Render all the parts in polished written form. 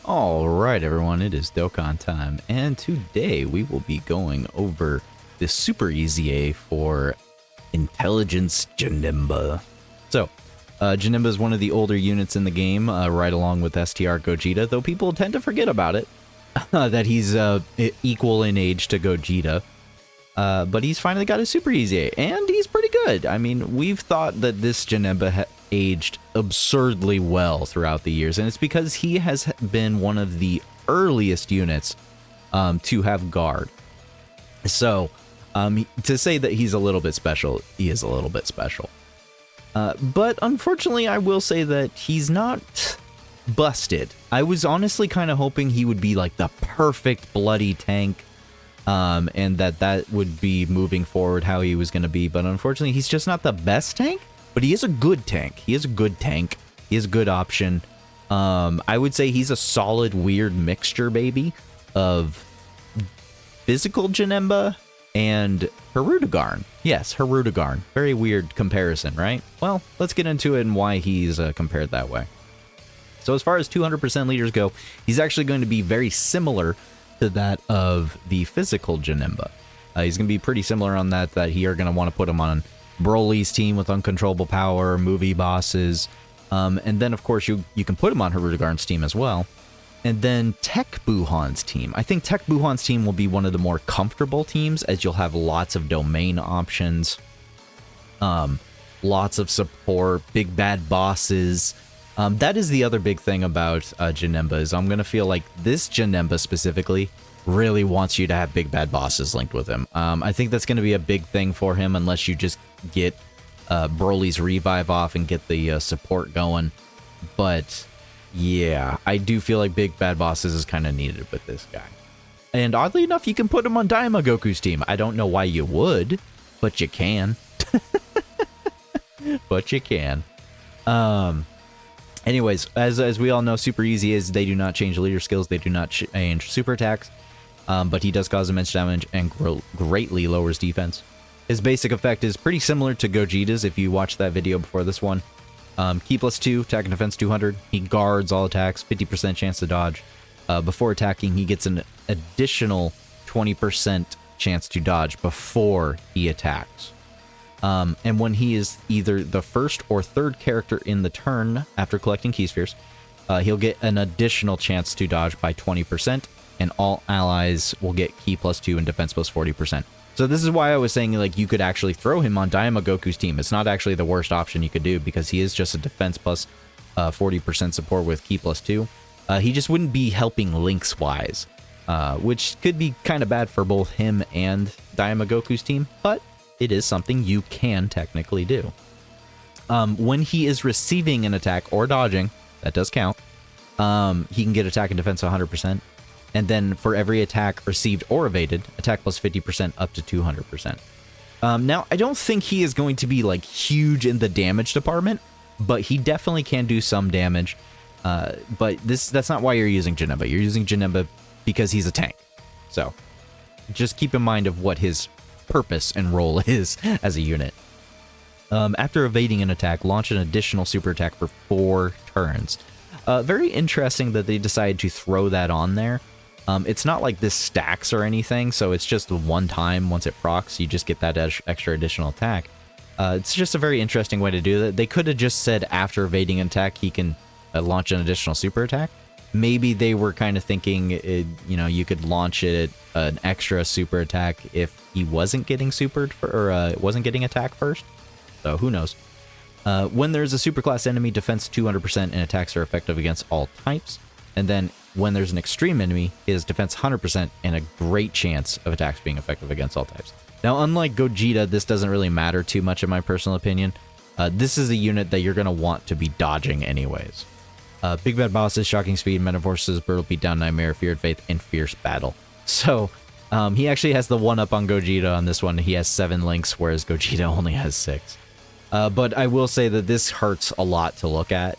Alright everyone, it is Dokkan time, and today we will be going over the super easy A for Intelligence Janemba. So, Janemba is one of the older units in the game, right along with STR Gogeta, though people tend to forget about it, that he's equal in age to Gogeta. But he's finally got a super easy A, and he's pretty good. I mean, we've thought that this Janemba aged absurdly well throughout the years, and it's because he has been one of the earliest units to have guard. So, to say that he's a little bit special, he is a little bit special. But unfortunately, I will say that he's not busted. I was honestly kind of hoping he would be like the perfect bloody tank, and that would be moving forward how he was going to be, but unfortunately he's just not the best tank, but he is a good tank. He is a good tank. He is a good option. I would say he's a solid weird mixture, baby, of physical Janemba and Hirudegarn. Yes, Hirudegarn. Very weird comparison, right? Well, let's get into it and why he's compared that way. So as far as 200% leaders go, he's actually going to be very similar to that of the physical Janemba. He's going to be pretty similar on that you're going to want to put him on Broly's team with uncontrollable power, movie bosses, and then of course you can put him on Hirudegarn's team as well. And then Tech Buhan's team. I think Tech Buhan's team will be one of the more comfortable teams, as you'll have lots of domain options, lots of support, big bad bosses. That is the other big thing about Janemba, is I'm going to feel like this Janemba specifically really wants you to have big bad bosses linked with him. I think that's going to be a big thing for him, unless you just get Broly's revive off and get the support going. But yeah, I do feel like big bad bosses is kind of needed with this guy. And oddly enough, you can put him on Daima Goku's team. I don't know why you would, but you can. But you can. Anyways, as we all know, super easy is they do not change leader skills, they do not change super attacks, but he does cause immense damage and greatly lowers defense. His basic effect is pretty similar to Gogeta's if you watched that video before this one. Key +2, attack and defense 200, he guards all attacks, 50% chance to dodge. Before attacking, he gets an additional 20% chance to dodge before he attacks. And when he is either the first or third character in the turn after collecting key spheres, he'll get an additional chance to dodge by 20%, and all allies will get key +2 and defense +40%. So this is why I was saying, like, you could actually throw him on Daima Goku's team. It's not actually the worst option you could do, because he is just a defense plus 40% support with key +2. He just wouldn't be helping links-wise, which could be kind of bad for both him and Daima Goku's team, but it is something you can technically do. When he is receiving an attack or dodging, that does count, he can get attack and defense 100%. And then for every attack received or evaded, attack +50% up to 200%. Now, I don't think he is going to be like huge in the damage department, but he definitely can do some damage. But that's not why you're using Janemba. You're using Janemba because he's a tank. So just keep in mind of what his purpose and role is as a unit. After evading an attack, launch an additional super attack for 4 turns. Very interesting that they decided to throw that on there. It's not like this stacks or anything, so it's just one time. Once it procs, you just get that extra additional attack. It's just a very interesting way to do that. They could have just said after evading an attack, he can launch an additional super attack. Maybe they were kind of thinking, you could launch it an extra super attack if he wasn't getting supered or wasn't getting attack first. So who knows? When there's a superclass enemy, defense 200% and attacks are effective against all types. And then when there's an extreme enemy, his defense 100% and a great chance of attacks being effective against all types. Now, unlike Gogeta, this doesn't really matter too much in my personal opinion. This is a unit that you're going to want to be dodging anyways. Big Bad Bosses, Shocking Speed, Metamorphosis, Brutal Beatdown, Nightmare, Feared Faith, and Fierce Battle. So, he actually has the 1-up on Gogeta on this one. He has 7 links, whereas Gogeta only has 6. But I will say that this hurts a lot to look at.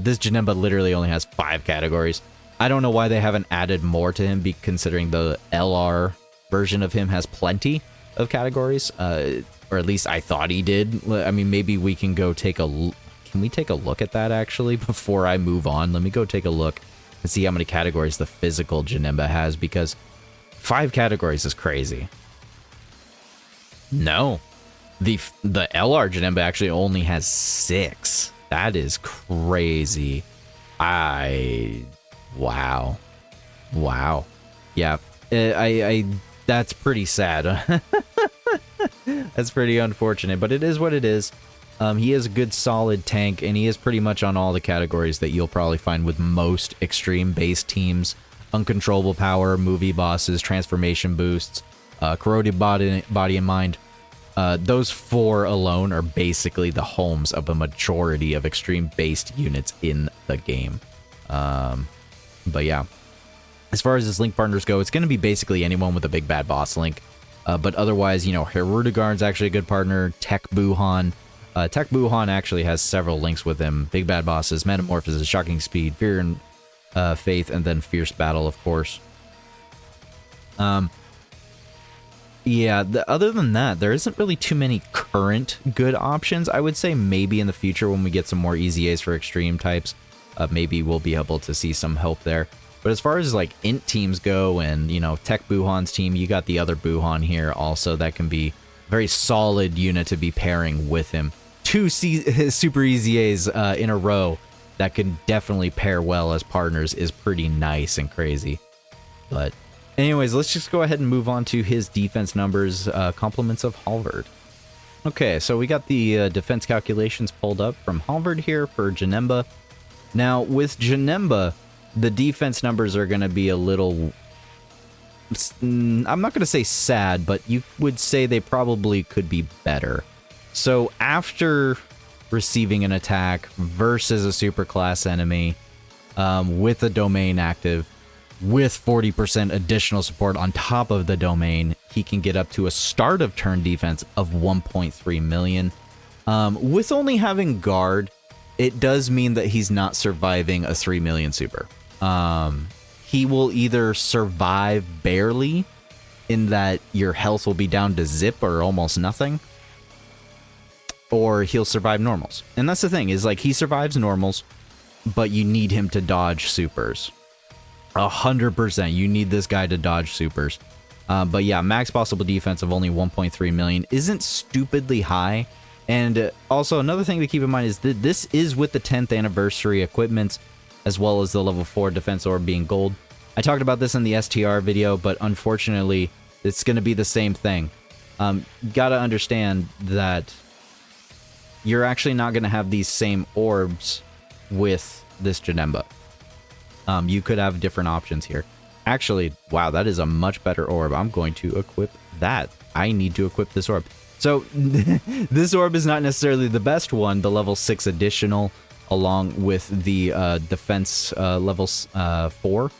This Janemba literally only has 5 categories. I don't know why they haven't added more to him, considering the LR version of him has plenty of categories. Or at least I thought he did. I mean, maybe we can go take a... Can we take a look at that, actually, before I move on? Let me go take a look and see how many categories the physical Janemba has, because 5 categories is crazy. No. The LR Janemba actually only has 6. That is crazy. Wow. Yeah. That's pretty sad. That's pretty unfortunate, but it is what it is. He is a good solid tank, and he is pretty much on all the categories that you'll probably find with most extreme-based teams. Uncontrollable power, movie bosses, transformation boosts, corroded body and mind. Those 4 alone are basically the homes of a majority of extreme-based units in the game. But yeah. As far as his link partners go, it's going to be basically anyone with a big bad boss link. But otherwise, you know, Herudagard's actually a good partner. Tech Buhan. Tech Buhan actually has several links with him. Big bad bosses, Metamorphosis, Shocking Speed, Fear and Faith, and then Fierce Battle, of course. Yeah, other than that, there isn't really too many current good options. I would say maybe in the future when we get some more EZAs for extreme types, maybe we'll be able to see some help there. But as far as like INT teams go and, you know, Tech Buhan's team, you got the other Buhan here also that can be a very solid unit to be pairing with him. 2 Super EZAs in a row that can definitely pair well as partners is pretty nice and crazy. But anyways, let's just go ahead and move on to his defense numbers, compliments of Halvard. Okay, so we got the defense calculations pulled up from Halvard here for Janemba. Now, with Janemba, the defense numbers are going to be a little... I'm not going to say sad, but you would say they probably could be better. So after receiving an attack versus a superclass enemy with a domain active, with 40% additional support on top of the domain, he can get up to a start of turn defense of 1.3 million. With only having guard, it does mean that he's not surviving a 3 million super. He will either survive barely, in that your health will be down to zip or almost nothing, or he'll survive normals. And that's the thing, is like he survives normals, but you need him to dodge supers. 100%, you need this guy to dodge supers. But yeah, max possible defense of only 1.3 million isn't stupidly high. And also another thing to keep in mind is that this is with the 10th anniversary equipment, as well as the level 4 defense orb being gold. I talked about this in the STR video, but unfortunately, it's going to be the same thing. Gotta understand that you're actually not going to have these same orbs with this Janemba. You could have different options here. Actually, wow, that is a much better orb. I'm going to equip that. I need to equip this orb. So, this orb is not necessarily the best one, the level 6 additional, along with the defense levels 4.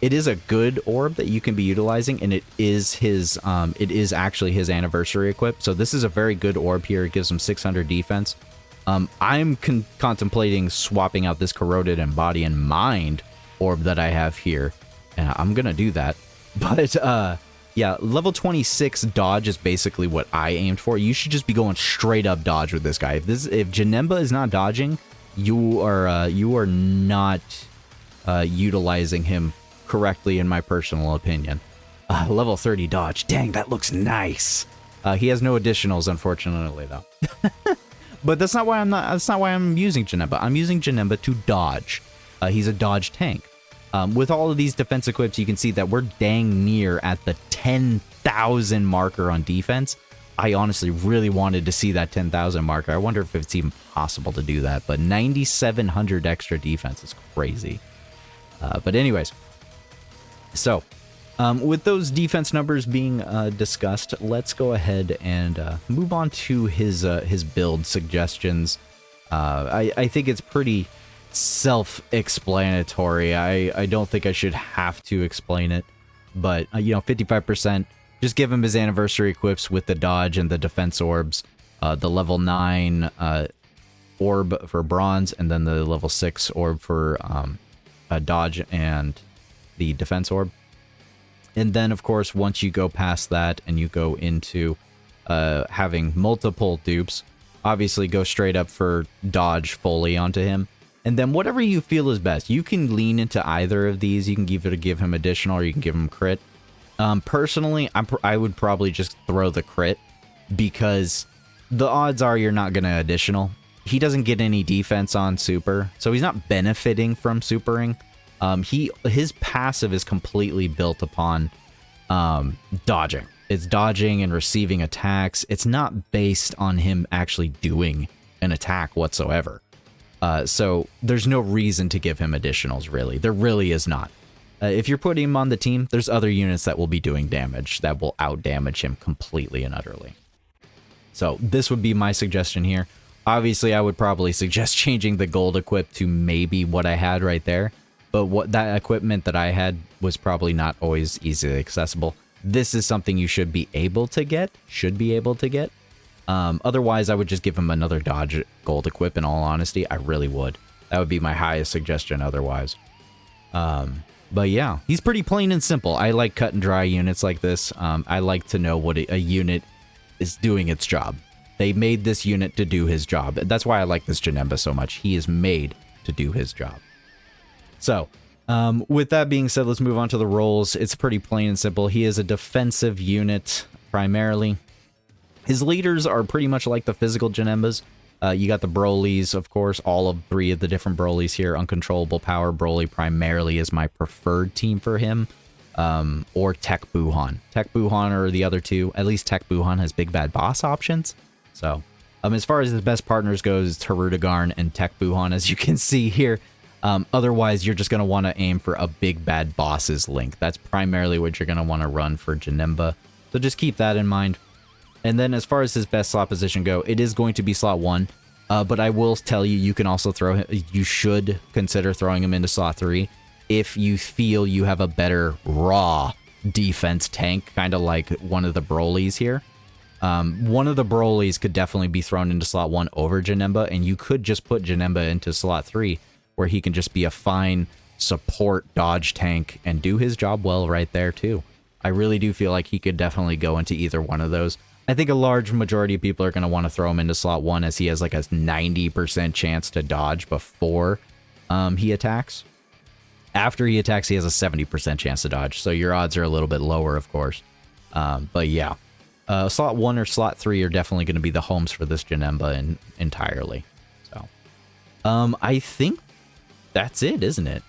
It is a good orb that you can be utilizing, and it is his it is actually his anniversary equip. So this is a very good orb here. It gives him 600 defense. I'm contemplating swapping out this corroded and body and mind orb that I have here, and I'm gonna do that. But yeah, level 26 dodge is basically what I aimed for. You should just be going straight up dodge with this guy. If Janemba is not dodging, you are not utilizing him correctly, in my personal opinion. Level 30 dodge. Dang, that looks nice. He has no additionals, unfortunately, though. But that's not why I'm using Janemba. I'm using Janemba to dodge. He's a dodge tank. With all of these defense equips, you can see that we're dang near at the 10,000 marker on defense. I honestly really wanted to see that 10,000 marker. I wonder if it's even possible to do that. But 9,700 extra defense is crazy. But anyways, so with those defense numbers being discussed, let's go ahead and move on to his build suggestions. I think it's pretty self-explanatory. I don't think I should have to explain it, but you know, 55%. Just give him his anniversary equips with the dodge and the defense orbs, the level 9 orb for bronze, and then the level 6 orb for dodge and the defense orb. And then, of course, once you go past that and you go into having multiple dupes, obviously go straight up for dodge fully onto him. And then whatever you feel is best. You can lean into either of these. You can give him additional, or you can give him crit. Personally, I would probably just throw the crit, because the odds are you're not going to additional. He doesn't get any defense on super, so he's not benefiting from supering. His passive is completely built upon dodging. It's dodging and receiving attacks. It's not based on him actually doing an attack whatsoever. So there's no reason to give him additionals, really. There really is not. If you're putting him on the team, there's other units that will be doing damage that will out-damage him completely and utterly. So this would be my suggestion here. Obviously, I would probably suggest changing the gold equip to maybe what I had right there. But what that equipment that I had was probably not always easily accessible. This is something you should be able to get. Otherwise, I would just give him another dodge gold equip, in all honesty. I really would. That would be my highest suggestion otherwise. But yeah, he's pretty plain and simple. I like cut and dry units like this. I like to know what a unit is doing its job. They made this unit to do his job. That's why I like this Janemba so much. He is made to do his job. So, with that being said, let's move on to the roles. It's pretty plain and simple. He is a defensive unit, primarily. His leaders are pretty much like the physical Janembas. You got the Brolys, of course, all of 3 of the different Brolys here. Uncontrollable Power Broly primarily is my preferred team for him. Or Tech Buhan. Tech Buhan are the other 2. At least Tech Buhan has Big Bad Boss options. So, as far as his best partners goes, it's Harudagarn and Tech Buhan, as you can see here. Otherwise, you're just going to want to aim for a Big Bad Boss's link. That's primarily what you're going to want to run for Janemba. So just keep that in mind. And then as far as his best slot position go, it is going to be slot 1. But I will tell you, you can also throw him, you should consider throwing him into slot 3 if you feel you have a better raw defense tank, kind of like one of the Brolys here. One of the Brolys could definitely be thrown into slot 1 over Janemba, and you could just put Janemba into slot 3, where he can just be a fine support dodge tank and do his job well right there too. I really do feel like he could definitely go into either one of those. I think a large majority of people are going to want to throw him into slot 1, as he has like a 90% chance to dodge before he attacks. After he attacks, he has a 70% chance to dodge, so your odds are a little bit lower, of course. But yeah, slot 1 or slot 3 are definitely going to be the homes for this Janemba entirely. So, I think that's it, isn't it?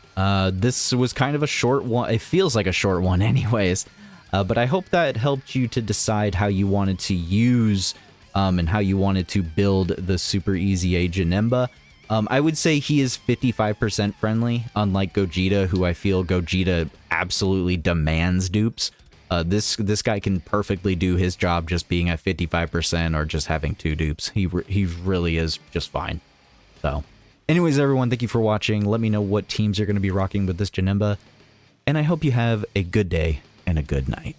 This was kind of a short one. It feels like a short one anyways. But I hope that helped you to decide how you wanted to use and how you wanted to build the Super Easy A Janemba. I would say he is 55% friendly, unlike Gogeta, who I feel Gogeta absolutely demands dupes. This guy can perfectly do his job just being at 55% or just having 2 dupes. He really is just fine. So, anyways, everyone, thank you for watching. Let me know what teams you're going to be rocking with this Janemba, and I hope you have a good day and a good night.